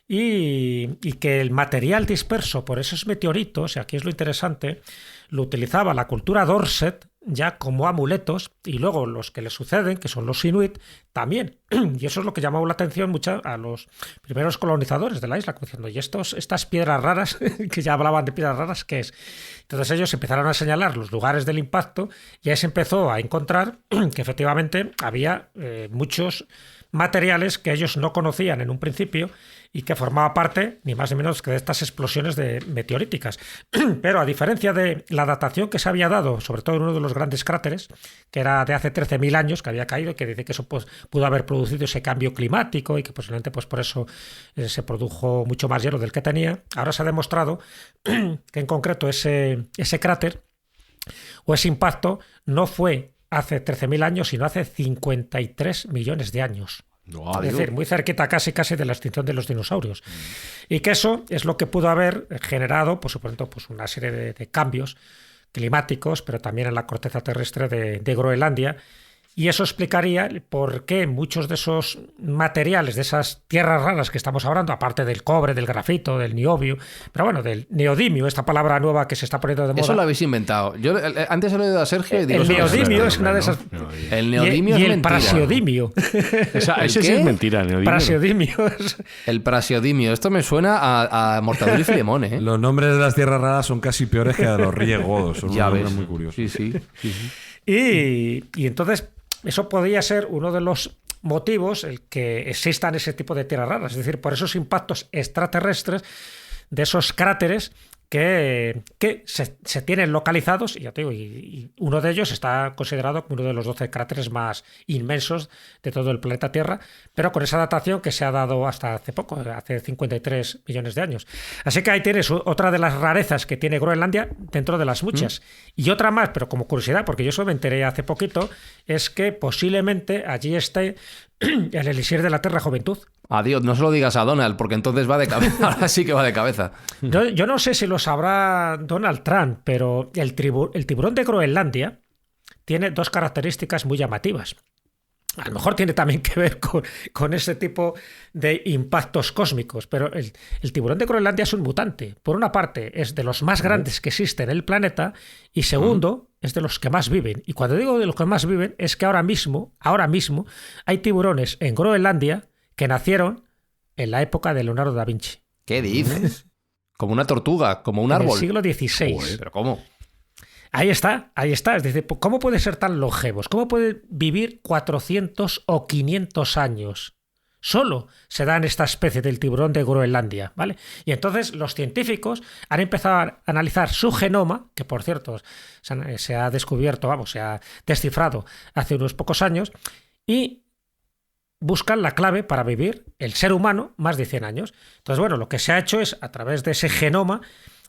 y que el material disperso por esos meteoritos, y aquí es lo interesante, lo utilizaba la cultura Dorset ya como amuletos, y luego los que le suceden, que son los inuit, también. Y eso es lo que llamó la atención mucho a los primeros colonizadores de la isla, como diciendo, ¿y estas piedras raras, que ya hablaban de piedras raras, qué es? Entonces ellos empezaron a señalar los lugares del impacto y ahí se empezó a encontrar que efectivamente había muchos materiales que ellos no conocían en un principio y que formaba parte, ni más ni menos, que de estas explosiones meteoríticas. Pero a diferencia de la datación que se había dado, sobre todo en uno de los grandes cráteres, que era de hace 13.000 años, que había caído, que dice que eso pues, pudo haber producido ese cambio climático y que posiblemente pues, por eso se produjo mucho más hielo del que tenía, ahora se ha demostrado que en concreto ese cráter o ese impacto no fue hace 13.000 años, sino hace 53 millones de años. Wow. Es decir, muy cerquita casi de la extinción de los dinosaurios. Y que eso es lo que pudo haber generado, por supuesto, pues una serie de cambios climáticos, pero también en la corteza terrestre de Groenlandia. Y eso explicaría por qué muchos de esos materiales, de esas tierras raras que estamos hablando, aparte del cobre, del grafito, del niobio, pero bueno, del neodimio, esta palabra nueva que se está poniendo de moda. Eso lo habéis inventado. Yo antes he oído a Sergio y digo... El neodimio es una de esas... El neodimio y es el mentira. prasiodimio. Ese sí qué? es mentira, el neodimio. Prasiodimio. El prasiodimio. Esto me suena a Mortadelo y Filemón, ¿eh? Los nombres de las tierras raras son casi peores que de los Reyes Godos. Son Ya unos ves. nombres muy curiosos. Sí. Y entonces... Eso podría ser uno de los motivos el que existan ese tipo de tierras raras, es decir, por esos impactos extraterrestres de esos cráteres que se tienen localizados, y ya te digo, y uno de ellos está considerado como uno de los 12 cráteres más inmensos de todo el planeta Tierra, pero con esa datación que se ha dado hasta hace poco, hace 53 millones de años. Así que ahí tienes otra de las rarezas que tiene Groenlandia dentro de las muchas. Y otra más, pero como curiosidad, porque yo eso me enteré hace poquito, es que posiblemente allí esté el elixir de la Tierra Juventud. Adiós, no se lo digas a Donald, porque entonces va de cabeza. Ahora sí que va de cabeza. Yo no sé si lo sabrá Donald Trump, pero el tiburón de Groenlandia tiene dos características muy llamativas. A lo mejor tiene también que ver con ese tipo de impactos cósmicos, pero el tiburón de Groenlandia es un mutante. Por una parte, es de los más grandes que existen en el planeta y segundo, es de los que más viven. Y cuando digo de los que más viven, es que ahora mismo, hay tiburones en Groenlandia que nacieron en la época de Leonardo da Vinci. ¿Qué dices? Como una tortuga, como un En árbol. el siglo XVI. Joder, ¿pero cómo? Ahí está. Es decir, ¿cómo puede ser tan longevos? ¿Cómo puede vivir 400 o 500 años? Solo se da en esta especie del tiburón de Groenlandia, ¿vale? Y entonces los científicos han empezado a analizar su genoma, que por cierto se ha descubierto, se ha descifrado hace unos pocos años, y buscan la clave para vivir el ser humano más de 100 años. Entonces, bueno, lo que se ha hecho es, a través de ese genoma,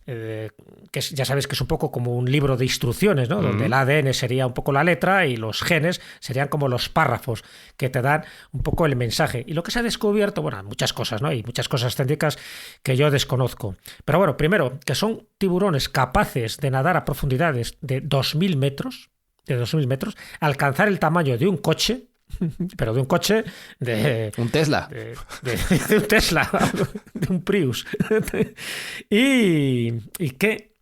que ya sabéis que es un poco como un libro de instrucciones, ¿no? Donde el ADN sería un poco la letra y los genes serían como los párrafos que te dan un poco el mensaje. Y lo que se ha descubierto, bueno, muchas cosas, ¿no? Y muchas cosas técnicas que yo desconozco. Pero bueno, primero, que son tiburones capaces de nadar a profundidades de 2.000 metros, alcanzar el tamaño de un coche, pero de un coche de... Un Tesla. De un Tesla, de un Prius. y que,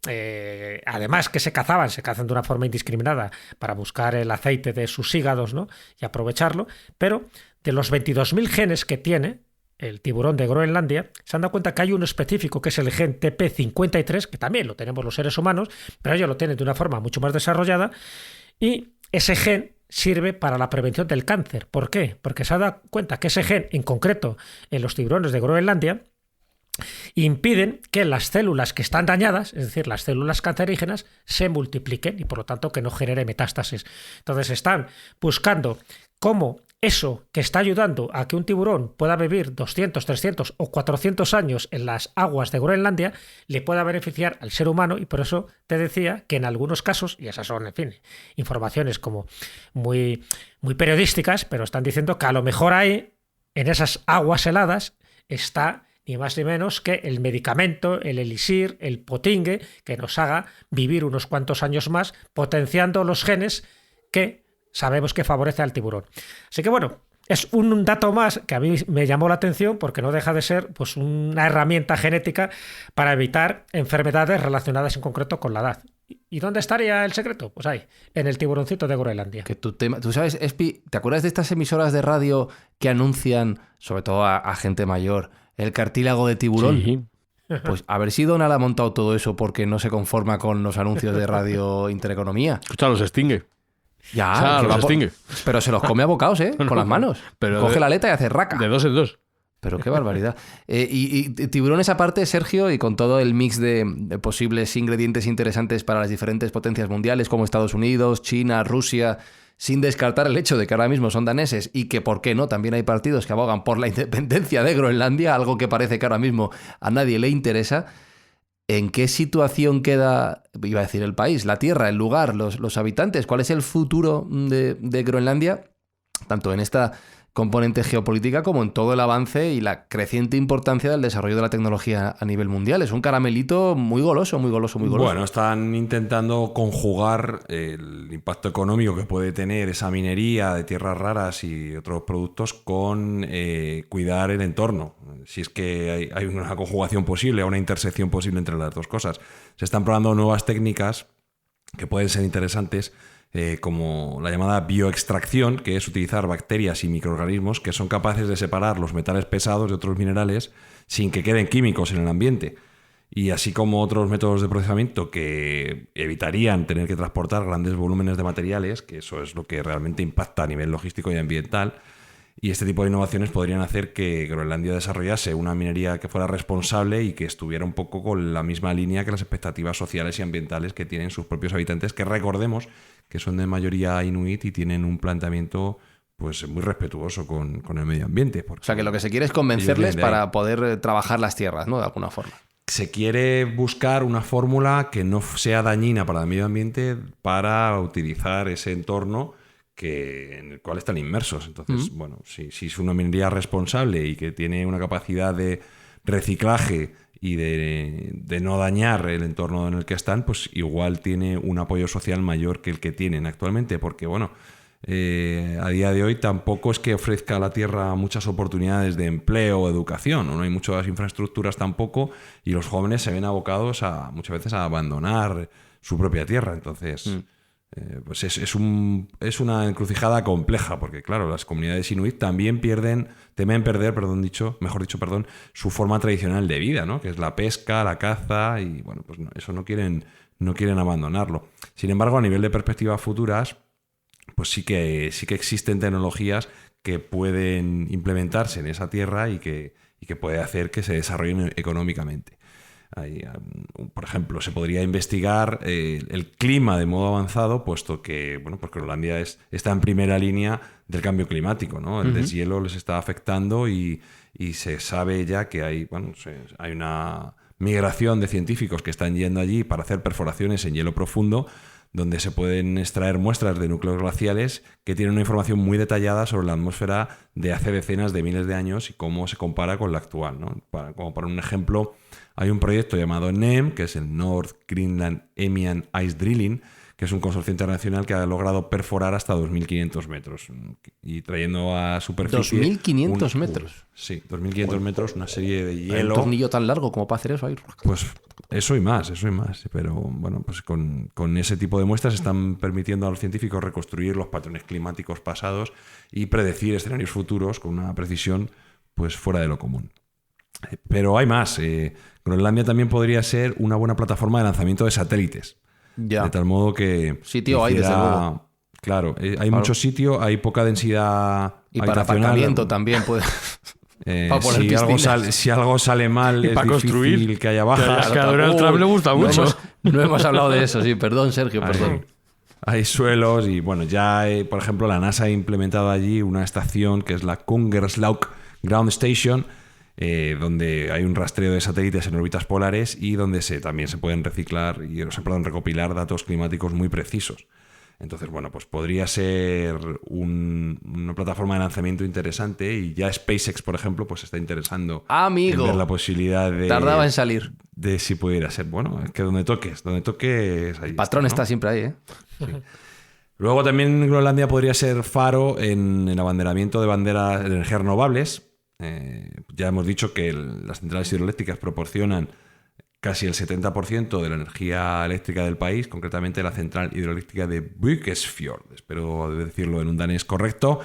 además que se cazan de una forma indiscriminada para buscar el aceite de sus hígados, ¿no? Y aprovecharlo, pero de los 22.000 genes que tiene el tiburón de Groenlandia, se han dado cuenta que hay uno específico que es el gen TP53, que también lo tenemos los seres humanos, pero ellos lo tienen de una forma mucho más desarrollada, y ese gen sirve para la prevención del cáncer. ¿Por qué? Porque se ha dado cuenta que ese gen, en concreto en los tiburones de Groenlandia, impiden que las células que están dañadas, es decir, las células cancerígenas, se multipliquen y por lo tanto que no genere metástasis. Entonces están buscando cómo eso que está ayudando a que un tiburón pueda vivir 200, 300 o 400 años en las aguas de Groenlandia le pueda beneficiar al ser humano, y por eso te decía que en algunos casos, y esas son, en fin, informaciones como muy, muy periodísticas, pero están diciendo que a lo mejor ahí, en esas aguas heladas, está ni más ni menos que el medicamento, el elixir, el potingue, que nos haga vivir unos cuantos años más, potenciando los genes que sabemos que favorece al tiburón. Así que bueno, es un dato más que a mí me llamó la atención porque no deja de ser pues una herramienta genética para evitar enfermedades relacionadas en concreto con la edad. ¿Y dónde estaría el secreto? Pues ahí, en el tiburoncito de Groenlandia. Que tú sabes, Espi, ¿te acuerdas de estas emisoras de radio que anuncian, sobre todo a gente mayor, el cartílago de tiburón? Sí. Pues a ver si Donald ha montado todo eso porque no se conforma con los anuncios de Radio Intereconomía. Escucha, los extingue. Ya, O sea, que los va extingue. pero se los come a bocados, con las manos. Pero Coge la aleta y hace raca. De 2 en 2. Pero qué barbaridad. Y tiburones aparte, Sergio, y con todo el mix de posibles ingredientes interesantes para las diferentes potencias mundiales como Estados Unidos, China, Rusia, sin descartar el hecho de que ahora mismo son daneses y que, ¿por qué no?, también hay partidos que abogan por la independencia de Groenlandia, algo que parece que ahora mismo a nadie le interesa. ¿En qué situación queda, iba a decir el país, la tierra, el lugar, los habitantes? ¿Cuál es el futuro de Groenlandia? Tanto en esta componente geopolítica como en todo el avance y la creciente importancia del desarrollo de la tecnología a nivel mundial. Es un caramelito muy goloso, muy goloso, muy goloso. Bueno, están intentando conjugar el impacto económico que puede tener esa minería de tierras raras y otros productos con cuidar el entorno. Si es que hay una conjugación posible, una intersección posible entre las dos cosas. Se están probando nuevas técnicas que pueden ser interesantes, como la llamada bioextracción, que es utilizar bacterias y microorganismos que son capaces de separar los metales pesados de otros minerales sin que queden químicos en el ambiente. Y así como otros métodos de procesamiento que evitarían tener que transportar grandes volúmenes de materiales, que eso es lo que realmente impacta a nivel logístico y ambiental. Y este tipo de innovaciones podrían hacer que Groenlandia desarrollase una minería que fuera responsable y que estuviera un poco con la misma línea que las expectativas sociales y ambientales que tienen sus propios habitantes, que recordemos que son de mayoría inuit y tienen un planteamiento pues muy respetuoso con el medio ambiente. O sea, que lo que se quiere es convencerles para poder trabajar las tierras, ¿no?, de alguna forma. Se quiere buscar una fórmula que no sea dañina para el medio ambiente para utilizar ese entorno en el cual están inmersos. Entonces, bueno, si es una minería responsable y que tiene una capacidad de reciclaje y de no dañar el entorno en el que están, pues igual tiene un apoyo social mayor que el que tienen actualmente, porque bueno, a día de hoy tampoco es que ofrezca a la tierra muchas oportunidades de empleo o educación, no hay muchas infraestructuras tampoco, y los jóvenes se ven abocados muchas veces a abandonar su propia tierra. Entonces pues es una encrucijada compleja, porque claro, las comunidades inuit también temen perder, su forma tradicional de vida, ¿no?, que es la pesca, la caza, y bueno, pues eso no quieren abandonarlo. Sin embargo, a nivel de perspectivas futuras, pues sí que existen tecnologías que pueden implementarse en esa tierra y que puede hacer que se desarrollen económicamente. Por ejemplo, se podría investigar el clima de modo avanzado, puesto que porque Groenlandia está en primera línea del cambio climático, ¿no? El deshielo les está afectando y se sabe ya que hay una migración de científicos que están yendo allí para hacer perforaciones en hielo profundo, donde se pueden extraer muestras de núcleos glaciales que tienen una información muy detallada sobre la atmósfera de hace decenas de miles de años y cómo se compara con la actual, ¿no? Como para un ejemplo, hay un proyecto llamado NEM, que es el North Greenland Emian Ice Drilling, que es un consorcio internacional que ha logrado perforar hasta 2.500 metros y trayendo a superficie... ¿2.500 metros? Sí, 2.500 metros, una serie de hielo... Un tornillo tan largo como para hacer eso ahí. Pues eso y más. Pero bueno, pues con ese tipo de muestras están permitiendo a los científicos reconstruir los patrones climáticos pasados y predecir escenarios futuros con una precisión pues fuera de lo común. Pero hay más. Groenlandia también podría ser una buena plataforma de lanzamiento de satélites. Ya. De tal modo que... Sitio hay, desde luego. Claro, hay mucho sitio, hay poca densidad y para habitacional. Aparcamiento también puede... Si algo sale mal, es para difícil construir, que haya bajas. Que a Donald Trump le gusta mucho. No hemos hablado de eso, sí. Perdón, Sergio, perdón. Hay suelos y, bueno, ya, por ejemplo, la NASA ha implementado allí una estación que es la Kungerslauk Ground Station, donde hay un rastreo de satélites en órbitas polares y donde también se pueden recopilar datos climáticos muy precisos. Entonces, bueno, pues podría ser una plataforma de lanzamiento interesante, y ya SpaceX, por ejemplo, pues está interesando en ver la posibilidad de... Tardaba en salir. De si pudiera ser. Bueno, es que donde toques ahí. El patrón está siempre ahí, ¿eh? Sí. Luego también Groenlandia podría ser faro en el abanderamiento de banderas de energías renovables. Ya hemos dicho que las centrales hidroeléctricas proporcionan casi el 70% de la energía eléctrica del país, concretamente la central hidroeléctrica de Bukesfjord. Espero decirlo en un danés correcto.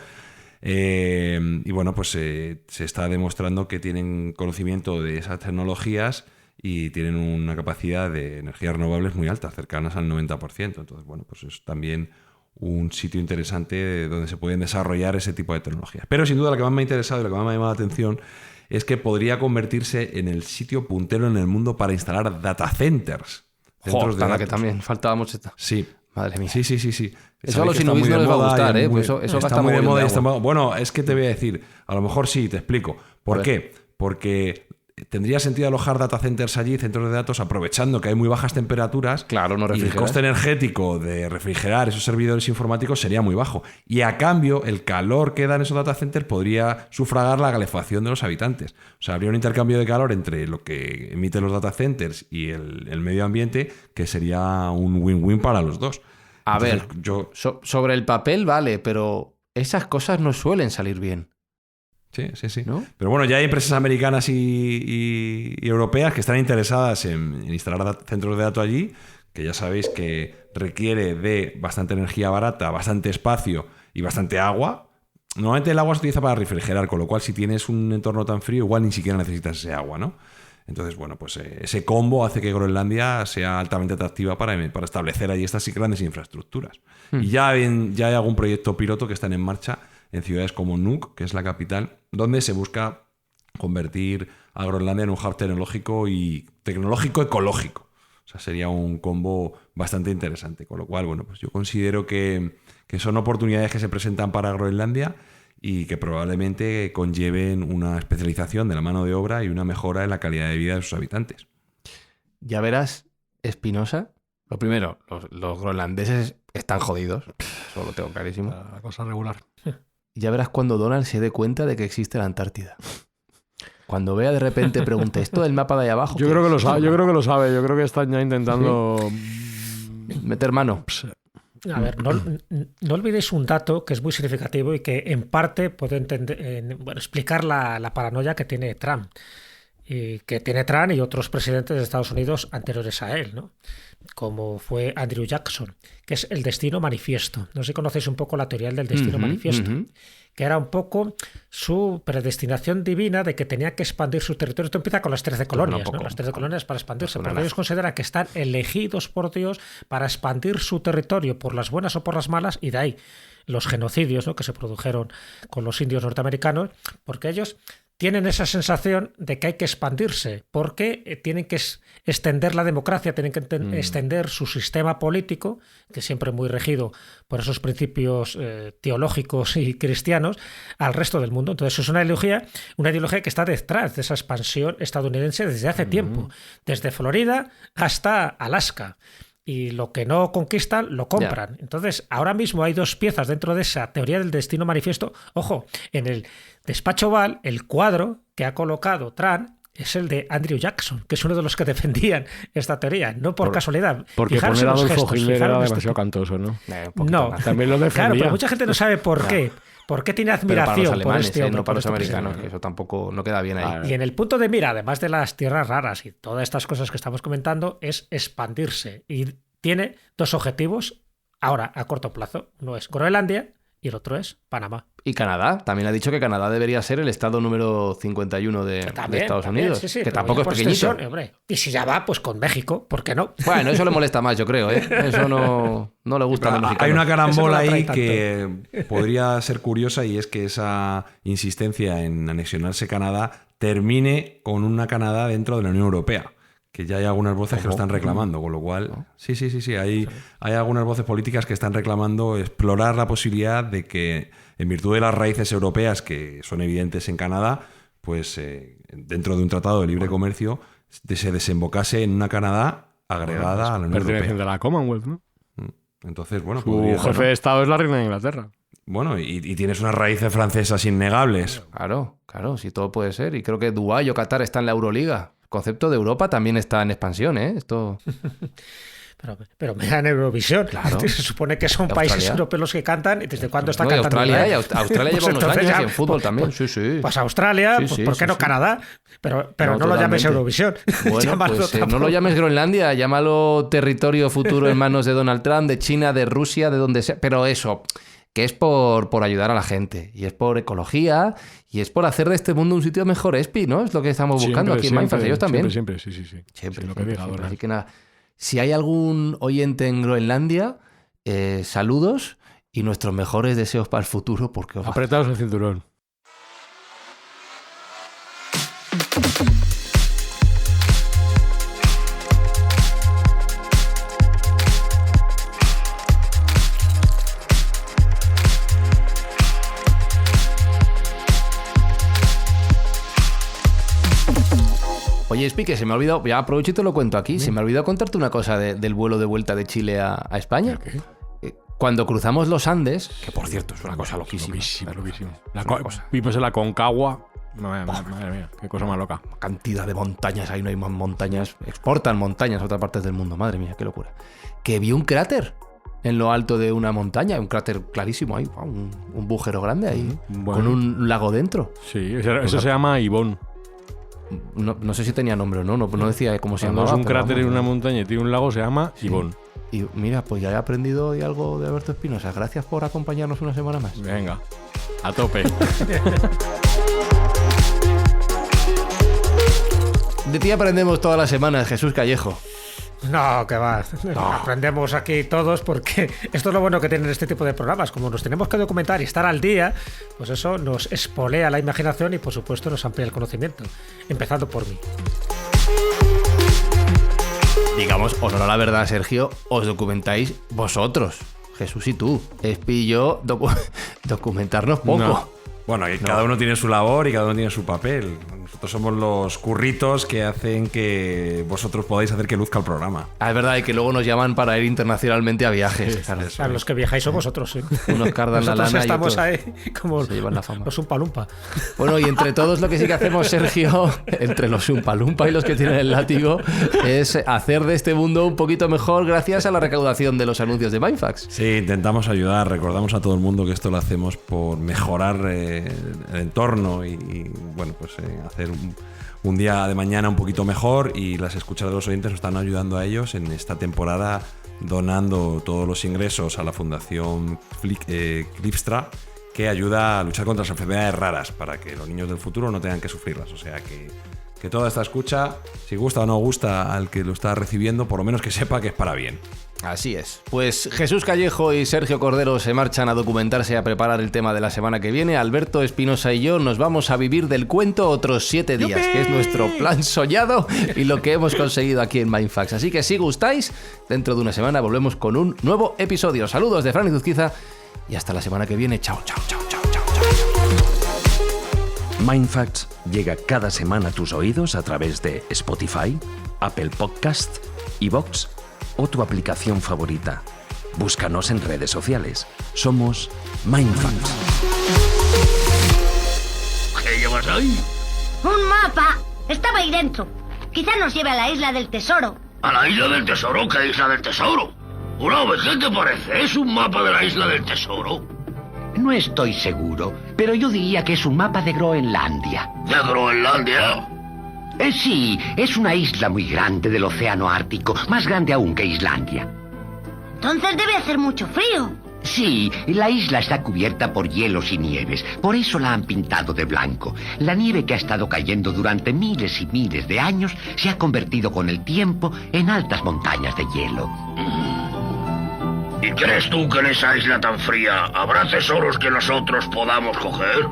Y bueno, pues se está demostrando que tienen conocimiento de esas tecnologías y tienen una capacidad de energías renovables muy alta, cercanas al 90%. Entonces, bueno, pues es también un sitio interesante donde se pueden desarrollar ese tipo de tecnologías. Pero sin duda lo que más me ha interesado y lo que más me ha llamado la atención es que podría convertirse en el sitio puntero en el mundo para instalar data centers. Centros de que datos. también faltábamos esta. Sí. Madre mía. Sí. Eso a los inuits no les va a gustar, ¿eh? Pues eso está muy de moda. agua. Bueno, es que te voy a decir, a lo mejor sí, te explico. ¿Por qué? Porque tendría sentido alojar data centers allí, centros de datos, aprovechando que hay muy bajas temperaturas. Claro, no y el refrigerar. coste energético de refrigerar esos servidores informáticos sería muy bajo. Y a cambio, el calor que dan esos data centers podría sufragar la calefacción de los habitantes. O sea, habría un intercambio de calor entre lo que emiten los data centers y el medio ambiente, que sería un win-win para los dos. A Entonces, ver, yo... sobre el papel vale, pero esas cosas no suelen salir bien. Sí. ¿No? Pero bueno, ya hay empresas americanas y europeas que están interesadas en instalar centros de datos allí, que ya sabéis que requiere de bastante energía barata, bastante espacio y bastante agua. Normalmente el agua se utiliza para refrigerar, con lo cual si tienes un entorno tan frío, igual ni siquiera necesitas ese agua, ¿no? Entonces, bueno, pues ese combo hace que Groenlandia sea altamente atractiva para establecer allí estas grandes infraestructuras. Y ya hay algún proyecto piloto que están en marcha en ciudades como Nuuk, que es la capital, donde se busca convertir a Groenlandia en un hub tecnológico y tecnológico ecológico. O sea, sería un combo bastante interesante. Con lo cual, bueno, pues yo considero que son oportunidades que se presentan para Groenlandia y que probablemente conlleven una especialización de la mano de obra y una mejora en la calidad de vida de sus habitantes. Ya verás, Espinosa. Lo primero, los groenlandeses están jodidos. Eso lo tengo clarísimo. La cosa regular. Ya verás cuando Donald se dé cuenta de que existe la Antártida. Cuando vea de repente, pregunte, ¿esto del mapa de ahí abajo? Yo creo que lo sabe. Yo creo que están ya intentando meter mano. A ver, no olvidéis un dato que es muy significativo y que en parte puede explicar la paranoia que tiene Trump. Y que tiene Trump y otros presidentes de Estados Unidos anteriores a él, ¿no? Como fue Andrew Jackson, que es el destino manifiesto. No sé si conocéis un poco la teoría del destino manifiesto, que era un poco su predestinación divina de que tenía que expandir su territorio. Esto empieza con las 13 colonias, ¿no? Las 13 colonias para expandirse, porque ellos consideran que están elegidos por Dios para expandir su territorio por las buenas o por las malas, y de ahí los genocidios, ¿no?, que se produjeron con los indios norteamericanos, porque ellos tienen esa sensación de que hay que expandirse, porque tienen que extender la democracia, tienen que extender su sistema político, que siempre muy regido por esos principios teológicos y cristianos, al resto del mundo. Entonces es una ideología que está detrás de esa expansión estadounidense desde hace tiempo, desde Florida hasta Alaska. Y lo que no conquistan, lo compran. Entonces, ahora mismo hay dos piezas dentro de esa teoría del destino manifiesto. Ojo, en el despacho Oval, el cuadro que ha colocado Trump es el de Andrew Jackson, que es uno de los que defendían esta teoría, no por casualidad. Porque Fijaros poner a en los Adolfo gestos, Hitler era fijaros en demasiado cantoso, ¿no? No, también lo defendía. claro, pero mucha gente no sabe por qué. ¿Por qué tiene Pero para los admiración por alemanes, este hombre? no para por los este americanos, presidente? que eso tampoco no queda bien ahí. Y en el punto de mira, además de las tierras raras y todas estas cosas que estamos comentando, es expandirse. Y tiene dos objetivos ahora a corto plazo. Uno es Groenlandia y el otro es Panamá. Y Canadá. También ha dicho que Canadá debería ser el estado número 51 de Estados Unidos. Sí, sí, que pero tampoco es por pequeñito. extensión, hombre. Y si ya va, pues con México, ¿por qué no? Bueno, eso le molesta más, yo creo, ¿eh? Eso no le gusta a los mexicanos. Hay una carambola Eso no la ahí trae que podría ser curiosa, y es que esa insistencia en anexionarse Canadá termine con una Canadá dentro de la Unión Europea, que ya hay algunas voces que lo están reclamando, con lo cual sí, hay algunas voces políticas que están reclamando explorar la posibilidad de que, en virtud de las raíces europeas que son evidentes en Canadá, pues dentro de un tratado de libre comercio se desembocase en una Canadá agregada a la Unión Perteneciente Europea. a la Commonwealth, ¿no? Entonces, bueno, Su jefe de Estado es la reina de Inglaterra. Bueno, y tienes unas raíces francesas innegables. Claro, sí, todo puede ser. Y creo que Dubái o Qatar está en la Euroliga. El concepto de Europa también está en expansión, ¿eh? Esto... pero me dan Eurovisión. Claro. Se supone que son Australia. países europeos los que cantan. ¿Y desde cuándo está No, y cantando? Australia, ¿eh? Australia lleva unos entonces años ya, y en fútbol también. Sí, sí. Pues Australia, Sí, pues sí, ¿por qué sí, no sí. Canadá? Pero no lo llames totalmente. Eurovisión. Bueno, Llámalo pues no tampoco. lo llames Groenlandia, llámalo territorio futuro en manos de Donald Trump, de China, de Rusia, de donde sea. Pero eso, que es por ayudar a la gente, y es por ecología, y es por hacer de este mundo un sitio mejor, Espi, ¿no? Es lo que estamos buscando aquí en Mindfast, ellos también. Siempre, sí. Siempre, Sí, lo que siempre, diga, siempre. Donald. Así que nada, si hay algún oyente en Groenlandia, saludos y nuestros mejores deseos para el futuro, porque os va- Apretaos el cinturón. Oye, Espi, que se me ha olvidado, ya aprovecho y te lo cuento aquí, se me ha olvidado contarte una cosa del vuelo de vuelta de Chile a España. ¿Qué? Cuando cruzamos los Andes, que por cierto es una cosa loquísima. Loquísimo. Es una cosa. Vimos en la Concagua. Madre mía, qué cosa más loca. Cantidad de montañas, ahí no hay más montañas, exportan montañas a otras partes del mundo, madre mía, qué locura. Que vi un cráter en lo alto de una montaña, un cráter clarísimo ahí, un bujero grande ahí, Bueno. con un lago dentro. Sí, eso se llama Ibón. No sé si tenía nombre o no decía cómo se Cuando llamaba. es un pero cráter en vamos, una montaña y tiene un lago, se llama Ibón. Y mira, pues ya he aprendido hoy algo de Alberto Espinosa. Gracias por acompañarnos una semana más. Venga, a tope. De ti aprendemos todas las semanas, Jesús Callejo. No, que va. Aprendemos aquí todos porque esto es lo bueno que tienen este tipo de programas. Como nos tenemos que documentar y estar al día, pues eso nos espolea la imaginación y por supuesto nos amplía el conocimiento. Empezando por mí. Digamos, honor a la verdad, Sergio, os documentáis vosotros, Jesús y tú. Espi y yo, documentarnos poco. No. Bueno, y cada uno tiene su labor y cada uno tiene su papel. Nosotros somos los curritos que hacen que vosotros podáis hacer que luzca el programa. Ah, es verdad, y que luego nos llaman para ir internacionalmente a viajes. Claro. A los que viajáis son vosotros, sí. Unos cardan la Nosotros lana y estamos otros ahí como se llevan la fama. los Umpa-Lumpa. Bueno, y entre todos lo que sí que hacemos, Sergio, entre los Umpalumpa y los que tienen el látigo, es hacer de este mundo un poquito mejor gracias a la recaudación de los anuncios de Mindfax. Sí, intentamos ayudar, recordamos a todo el mundo que esto lo hacemos por mejorar el entorno y bueno, pues hacer un día de mañana un poquito mejor, y las escuchas de los oyentes nos están ayudando a ellos en esta temporada, donando todos los ingresos a la Fundación Clipstra, que ayuda a luchar contra las enfermedades raras para que los niños del futuro no tengan que sufrirlas. O sea que toda esta escucha, si gusta o no gusta al que lo está recibiendo, por lo menos que sepa que es para bien. Así es. Pues Jesús Callejo y Sergio Cordero se marchan a documentarse y a preparar el tema de la semana que viene. Alberto Espinosa y yo nos vamos a vivir del cuento otros 7 días, que es nuestro plan soñado y lo que hemos conseguido aquí en Mindfax. Así que si gustáis, dentro de una semana volvemos con un nuevo episodio. Saludos de Fran y Zuzquiza y hasta la semana que viene. Chao, chao, chao, chao, chao, chao. Mindfacts llega cada semana a tus oídos a través de Spotify, Apple Podcast, iVoox o tu aplicación favorita. Búscanos en redes sociales. Somos Mindfacts. ¿Qué llevas ahí? ¡Un mapa! Estaba ahí dentro. Quizá nos lleve a la isla del tesoro. ¿A la isla del tesoro? ¿Qué isla del tesoro? Una vez, ¿qué te parece? ¿Es un mapa de la isla del tesoro? No estoy seguro, pero yo diría que es un mapa de Groenlandia. ¿De Groenlandia? Sí, es una isla muy grande del océano Ártico, más grande aún que Islandia. Entonces debe hacer mucho frío. Sí, la isla está cubierta por hielos y nieves, por eso la han pintado de blanco. La nieve que ha estado cayendo durante miles y miles de años se ha convertido con el tiempo en altas montañas de hielo. ¿Y crees tú que en esa isla tan fría habrá tesoros que nosotros podamos coger?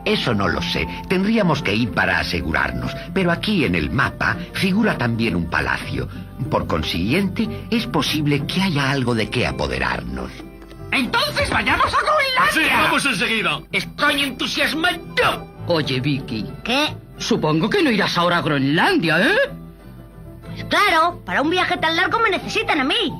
Eso no lo sé, tendríamos que ir para asegurarnos, pero aquí en el mapa figura también un palacio. Por consiguiente, es posible que haya algo de qué apoderarnos. ¡Entonces vayamos a Groenlandia! ¡Sí, vamos enseguida! ¡Estoy entusiasmado! Oye, Vicky, ¿Qué? supongo que no irás ahora a Groenlandia, ¿eh? Pues claro, para un viaje tan largo me necesitan a mí.